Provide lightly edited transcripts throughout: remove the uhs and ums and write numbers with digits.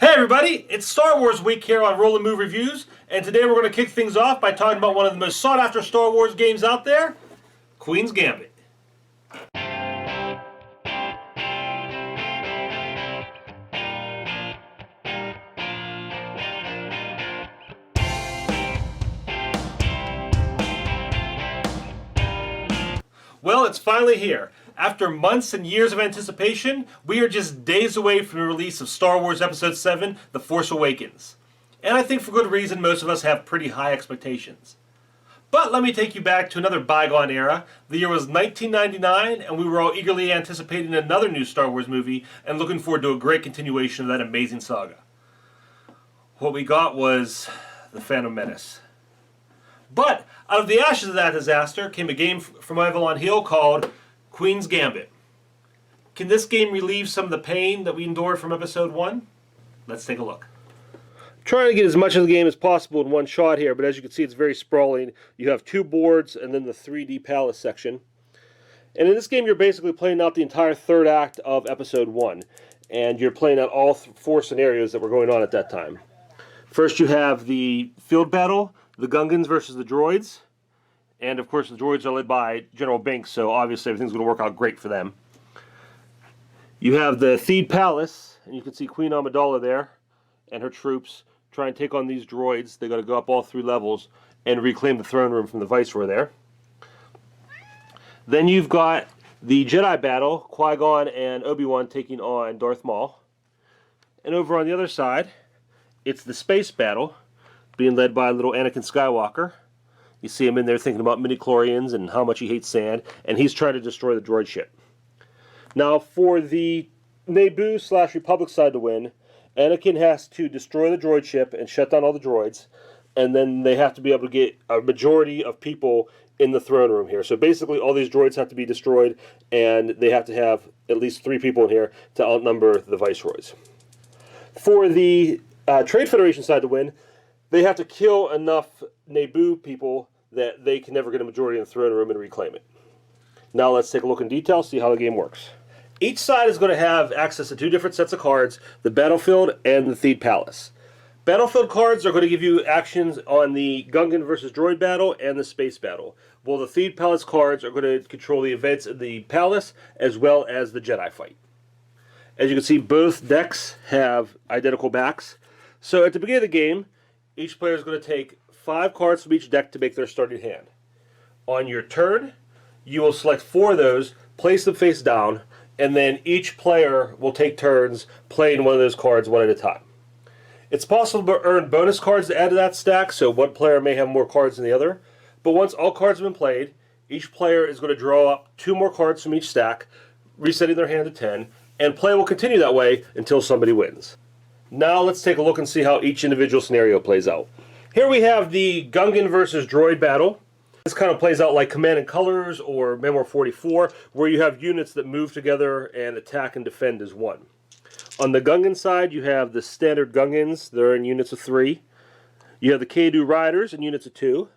Hey everybody, it's Star Wars week here on Roll and Move Reviews, and today we're going to kick things off by talking about one of the most sought after Star Wars games out there, Queen's Gambit. Well, it's finally here. After months and years of anticipation, we are just days away from the release of Star Wars Episode 7, The Force Awakens. And I think for good reason most of us have pretty high expectations. But let me take you back to another bygone era. The year was 1999, and we were all eagerly anticipating another new Star Wars movie and looking forward to a great continuation of that amazing saga. What we got was The Phantom Menace. But out of the ashes of that disaster came a game from Avalon Hill called Queen's Gambit. Can this game relieve some of the pain that we endured from Episode 1? Let's take a look. Trying to get as much of the game as possible in one shot here, but as you can see it's very sprawling. You have two boards and then the 3D palace section. And in this game you're basically playing out the entire third act of Episode 1. And you're playing out all four scenarios that were going on at that time. First you have the field battle, the Gungans versus the droids. And of course the droids are led by General Binks, so obviously everything's going to work out great for them. You have the Theed Palace, and you can see Queen Amidala there and her troops try and take on these droids. They got to go up all three levels and reclaim the throne room from the Viceroy there. Then you've got the Jedi battle, Qui-Gon and Obi-Wan taking on Darth Maul. And over on the other side, it's the space battle, being led by little Anakin Skywalker. You see him in there thinking about midi-chlorians and how much he hates sand, and he's trying to destroy the droid ship. Now, for the Naboo/Republic side to win, Anakin has to destroy the droid ship and shut down all the droids, and then they have to be able to get a majority of people in the throne room here. So basically, all these droids have to be destroyed, and they have to have at least 3 people in here to outnumber the Viceroys. For the Trade Federation side to win, they have to kill enough Naboo people that they can never get a majority in the throne room and reclaim it. Now let's take a look in detail, see how the game works. Each side is going to have access to 2 different sets of cards, the Battlefield and the Theed Palace. Battlefield cards are going to give you actions on the Gungan versus Droid battle and the Space battle, while the Theed Palace cards are going to control the events in the Palace as well as the Jedi fight. As you can see, both decks have identical backs. So at the beginning of the game, each player is going to take 5 cards from each deck to make their starting hand. On your turn, you will select 4 of those, place them face down, and then each player will take turns playing one of those cards one at a time. It's possible to earn bonus cards to add to that stack, so one player may have more cards than the other. But once all cards have been played, each player is going to draw up 2 more cards from each stack, resetting their hand to 10, and play will continue that way until somebody wins. Now let's take a look and see how each individual scenario plays out. Here we have the Gungan versus Droid battle. This kind of plays out like Command and Colors or Memoir 44, where you have units that move together and attack and defend as one. On the Gungan side, you have the standard Gungans. They're in units of 3. You have the Kadu Riders in units of 2.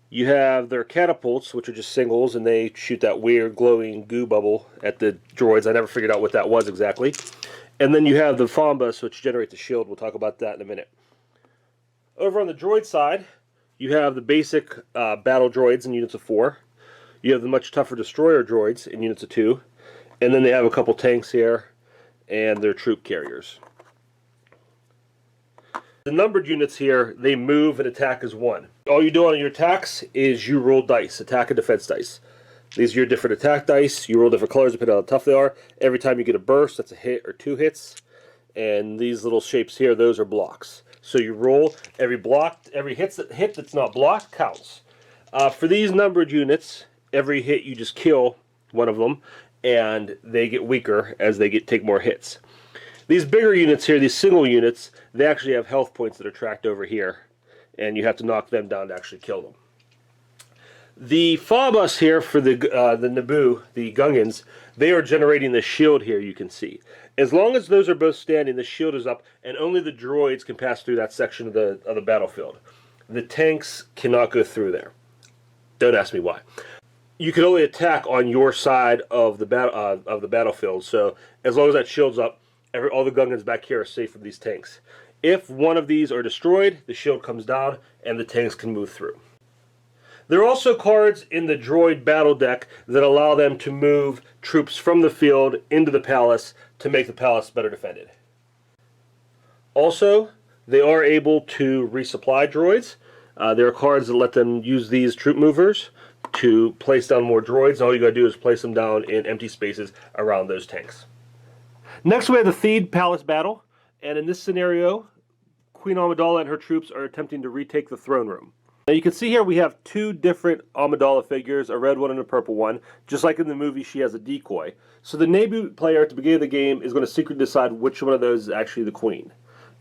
You have their catapults, which are just singles, and they shoot that weird glowing goo bubble at the droids. I never figured out what that was exactly. And then you have the Fombus, which generate the shield. We'll talk about that in a minute. Over on the droid side, you have the basic battle droids in units of 4. You have the much tougher destroyer droids in units of 2. And then they have a couple tanks here and their troop carriers. The numbered units here, they move and attack as one. All you do on your attacks is you roll dice, attack and defense dice. These are your different attack dice. You roll different colors depending on how tough they are. Every time you get a burst, that's a hit or 2 hits. And these little shapes here, those are blocks. So you roll every hit that's not blocked counts. For these numbered units, every hit you just kill one of them, and they get weaker as they take more hits. These bigger units here, these single units, they actually have health points that are tracked over here, and you have to knock them down to actually kill them. The Phobos here for the Naboo, the Gungans, they are generating the shield here, you can see. As long as those are both standing, the shield is up, and only the droids can pass through that section of the battlefield. The tanks cannot go through there. Don't ask me why. You can only attack on your side of the battlefield, so as long as that shield's up, all the Gungans back here are safe from these tanks. If one of these are destroyed, the shield comes down and the tanks can move through. There are also cards in the droid battle deck that allow them to move troops from the field into the palace to make the palace better defended. Also, they are able to resupply droids. There are cards that let them use these troop movers to place down more droids. All you gotta do is place them down in empty spaces around those tanks. Next we have the Theed Palace battle, and in this scenario, Queen Amidala and her troops are attempting to retake the throne room. Now you can see here we have two different Amidala figures, a red one and a purple one. Just like in the movie, she has a decoy. So the Naboo player at the beginning of the game is going to secretly decide which one of those is actually the queen.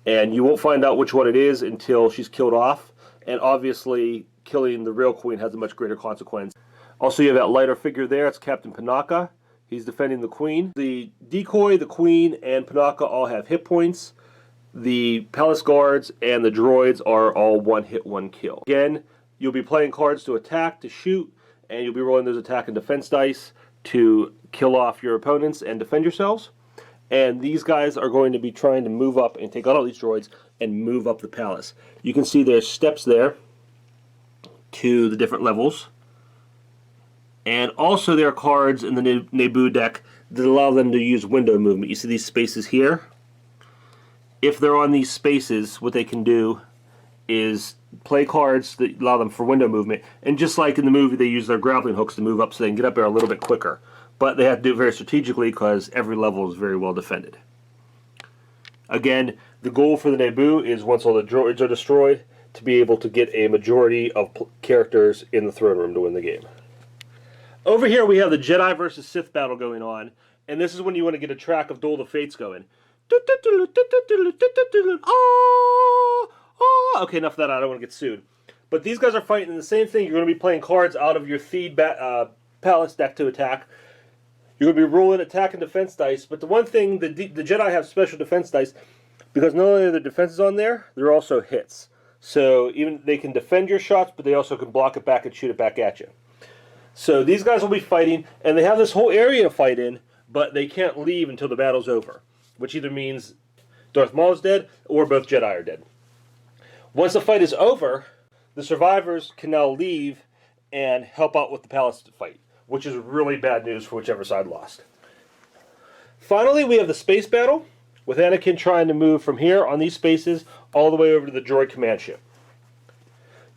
And you won't find out which one it is until she's killed off, and obviously killing the real queen has a much greater consequence. Also, you have that lighter figure there, it's Captain Panaka. He's defending the queen. The decoy, the queen, and Panaka all have hit points. The palace guards and the droids are all one hit, one kill. Again, you'll be playing cards to attack, to shoot, and you'll be rolling those attack and defense dice to kill off your opponents and defend yourselves. And these guys are going to be trying to move up and take out all these droids and move up the palace. You can see there's steps there to the different levels. And also there are cards in the Naboo deck that allow them to use window movement. You see these spaces here? If they're on these spaces, what they can do is play cards that allow them for window movement. And just like in the movie, they use their grappling hooks to move up so they can get up there a little bit quicker. But they have to do it very strategically because every level is very well defended. Again, the goal for the Naboo is once all the droids are destroyed, to be able to get a majority of characters in the throne room to win the game. Over here we have the Jedi versus Sith battle going on, and this is when you want to get a track of Duel of the Fates going. Okay, enough of that, I don't want to get sued. But these guys are fighting the same thing. You're going to be playing cards out of your Theed Palace deck to attack. You're going to be rolling attack and defense dice, but the one thing, the Jedi have special defense dice, because not only are their defenses on there, they're also hits. So even they can defend your shots, but they also can block it back and shoot it back at you. So these guys will be fighting, and they have this whole area to fight in, but they can't leave until the battle's over, which either means Darth Maul is dead or both Jedi are dead. Once the fight is over, the survivors can now leave and help out with the palace fight, which is really bad news for whichever side lost. Finally, we have the space battle, with Anakin trying to move from here on these spaces all the way over to the droid command ship.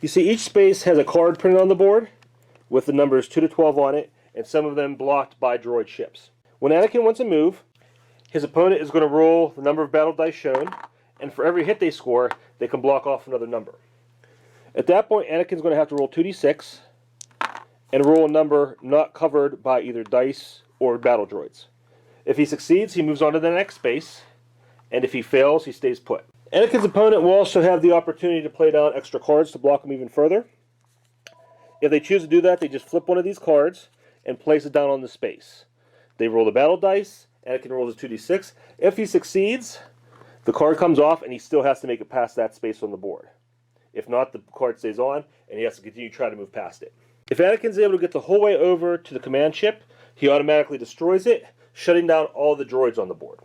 You see each space has a card printed on the board with the numbers 2 to 12 on it, and some of them blocked by droid ships. When Anakin wants to move, his opponent is going to roll the number of battle dice shown, and for every hit they score, they can block off another number. At that point, Anakin's going to have to roll 2d6 and roll a number not covered by either dice or battle droids. If he succeeds, he moves on to the next space, and if he fails, he stays put. Anakin's opponent will also have the opportunity to play down extra cards to block him even further. If they choose to do that, they just flip one of these cards and place it down on the space. They roll the battle dice, Anakin rolls a 2d6. If he succeeds, the card comes off and he still has to make it past that space on the board. If not, the card stays on and he has to continue to try to move past it. If Anakin's able to get the whole way over to the command ship, he automatically destroys it, shutting down all the droids on the board.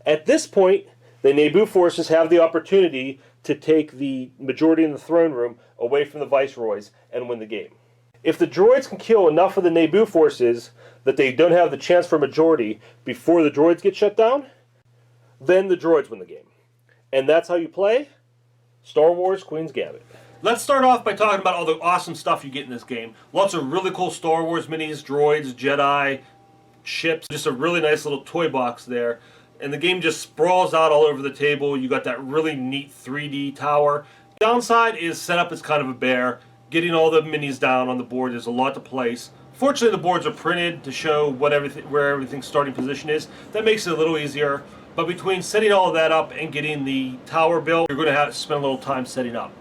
At this point, the Naboo forces have the opportunity to take the majority in the throne room away from the viceroys and win the game. If the droids can kill enough of the Naboo forces that they don't have the chance for a majority before the droids get shut down, then the droids win the game. And that's how you play Star Wars Queen's Gambit. Let's start off by talking about all the awesome stuff you get in this game. Lots of really cool Star Wars minis, droids, Jedi, ships. Just a really nice little toy box there. And the game just sprawls out all over the table. You got that really neat 3D tower. Downside is setup is kind of a bear. Getting all the minis down on the board, there's a lot to place. Fortunately, the boards are printed to show where everything's starting position is. That makes it a little easier. But between setting all of that up and getting the tower built, you're going to have to spend a little time setting up.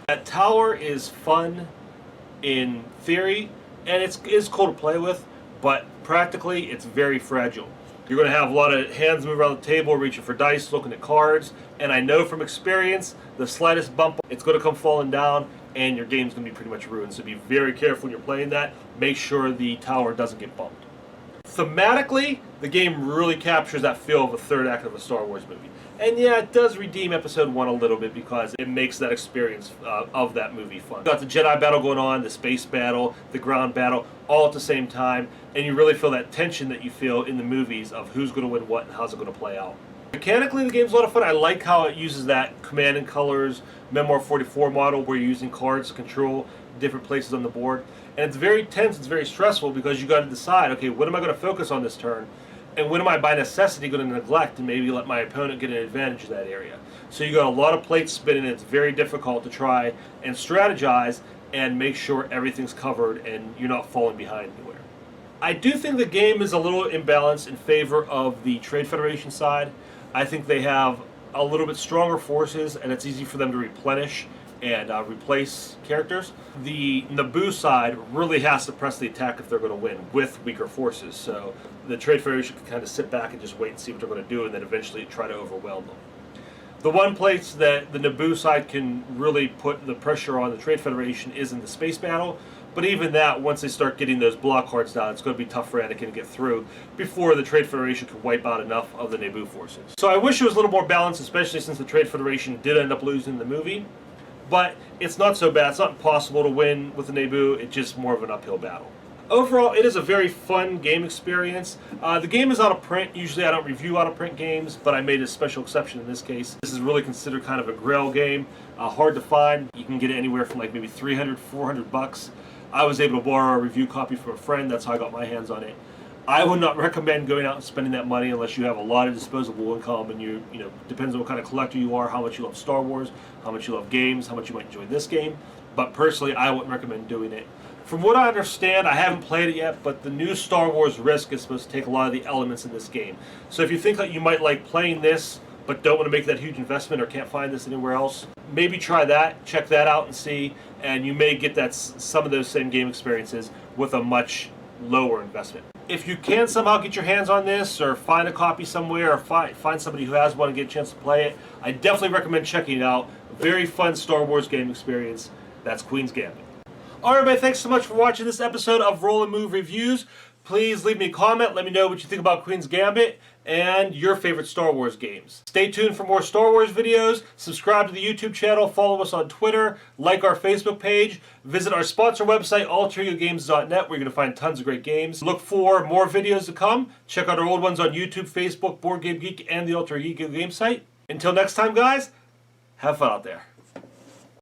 That tower is fun in theory, and it's cool to play with, but practically it's very fragile. You're going to have a lot of hands moving around the table, reaching for dice, looking at cards, and I know from experience, the slightest bump, it's going to come falling down, and your game's going to be pretty much ruined. So be very careful when you're playing that. Make sure the tower doesn't get bumped. Thematically, the game really captures that feel of a third act of a Star Wars movie. And yeah, it does redeem Episode 1 a little bit because it makes that experience of that movie fun. You got the Jedi battle going on, the space battle, the ground battle, all at the same time, and you really feel that tension that you feel in the movies of who's going to win what and how's it going to play out. Mechanically, the game's a lot of fun. I like how it uses that Command and Colors Memoir 44 model where you're using cards to control different places on the board. And it's very tense, it's very stressful because you got to decide, okay, what am I going to focus on this turn? And when am I by necessity going to neglect and maybe let my opponent get an advantage in that area? So you got a lot of plates spinning and it's very difficult to try and strategize and make sure everything's covered and you're not falling behind anywhere. I do think the game is a little imbalanced in favor of the Trade Federation side. I think they have a little bit stronger forces and it's easy for them to replenish and replace characters. The Naboo side really has to press the attack if they're going to win with weaker forces. So the Trade Federation can kind of sit back and just wait and see what they're going to do and then eventually try to overwhelm them. The one place that the Naboo side can really put the pressure on the Trade Federation is in the space battle. But even that, once they start getting those block cards down, it's going to be tough for Anakin to get through before the Trade Federation can wipe out enough of the Naboo forces. So I wish it was a little more balanced, especially since the Trade Federation did end up losing the movie. But it's not so bad. It's not impossible to win with the Naboo. It's just more of an uphill battle. Overall, it is a very fun game experience. The game is out of print. Usually I don't review out of print games, but I made a special exception in this case. This is really considered kind of a Grail game. Hard to find. You can get it anywhere from like maybe $300, $400. I was able to borrow a review copy from a friend. That's how I got my hands on it. I would not recommend going out and spending that money unless you have a lot of disposable income and you know, depends on what kind of collector you are, how much you love Star Wars, how much you love games, how much you might enjoy this game. But personally, I wouldn't recommend doing it. From what I understand, I haven't played it yet, but the new Star Wars Risk is supposed to take a lot of the elements in this game. So if you think that you might like playing this, but don't want to make that huge investment or can't find this anywhere else, maybe try that, check that out and see, and you may get that some of those same game experiences with a much lower investment. If you can somehow get your hands on this or find a copy somewhere or find somebody who has one and get a chance to play it, I definitely recommend checking it out. Very fun Star Wars game experience. That's Queen's Gambit. Alright everybody, thanks so much for watching this episode of Roll and Move Reviews. Please leave me a comment, let me know what you think about Queen's Gambit and your favorite Star Wars games. Stay tuned for more Star Wars videos, subscribe to the YouTube channel, follow us on Twitter, like our Facebook page, visit our sponsor website, alteregogames.net, where you're going to find tons of great games. Look for more videos to come. Check out our old ones on YouTube, Facebook, Board Game Geek, and the Alter Ego Game site. Until next time guys, have fun out there.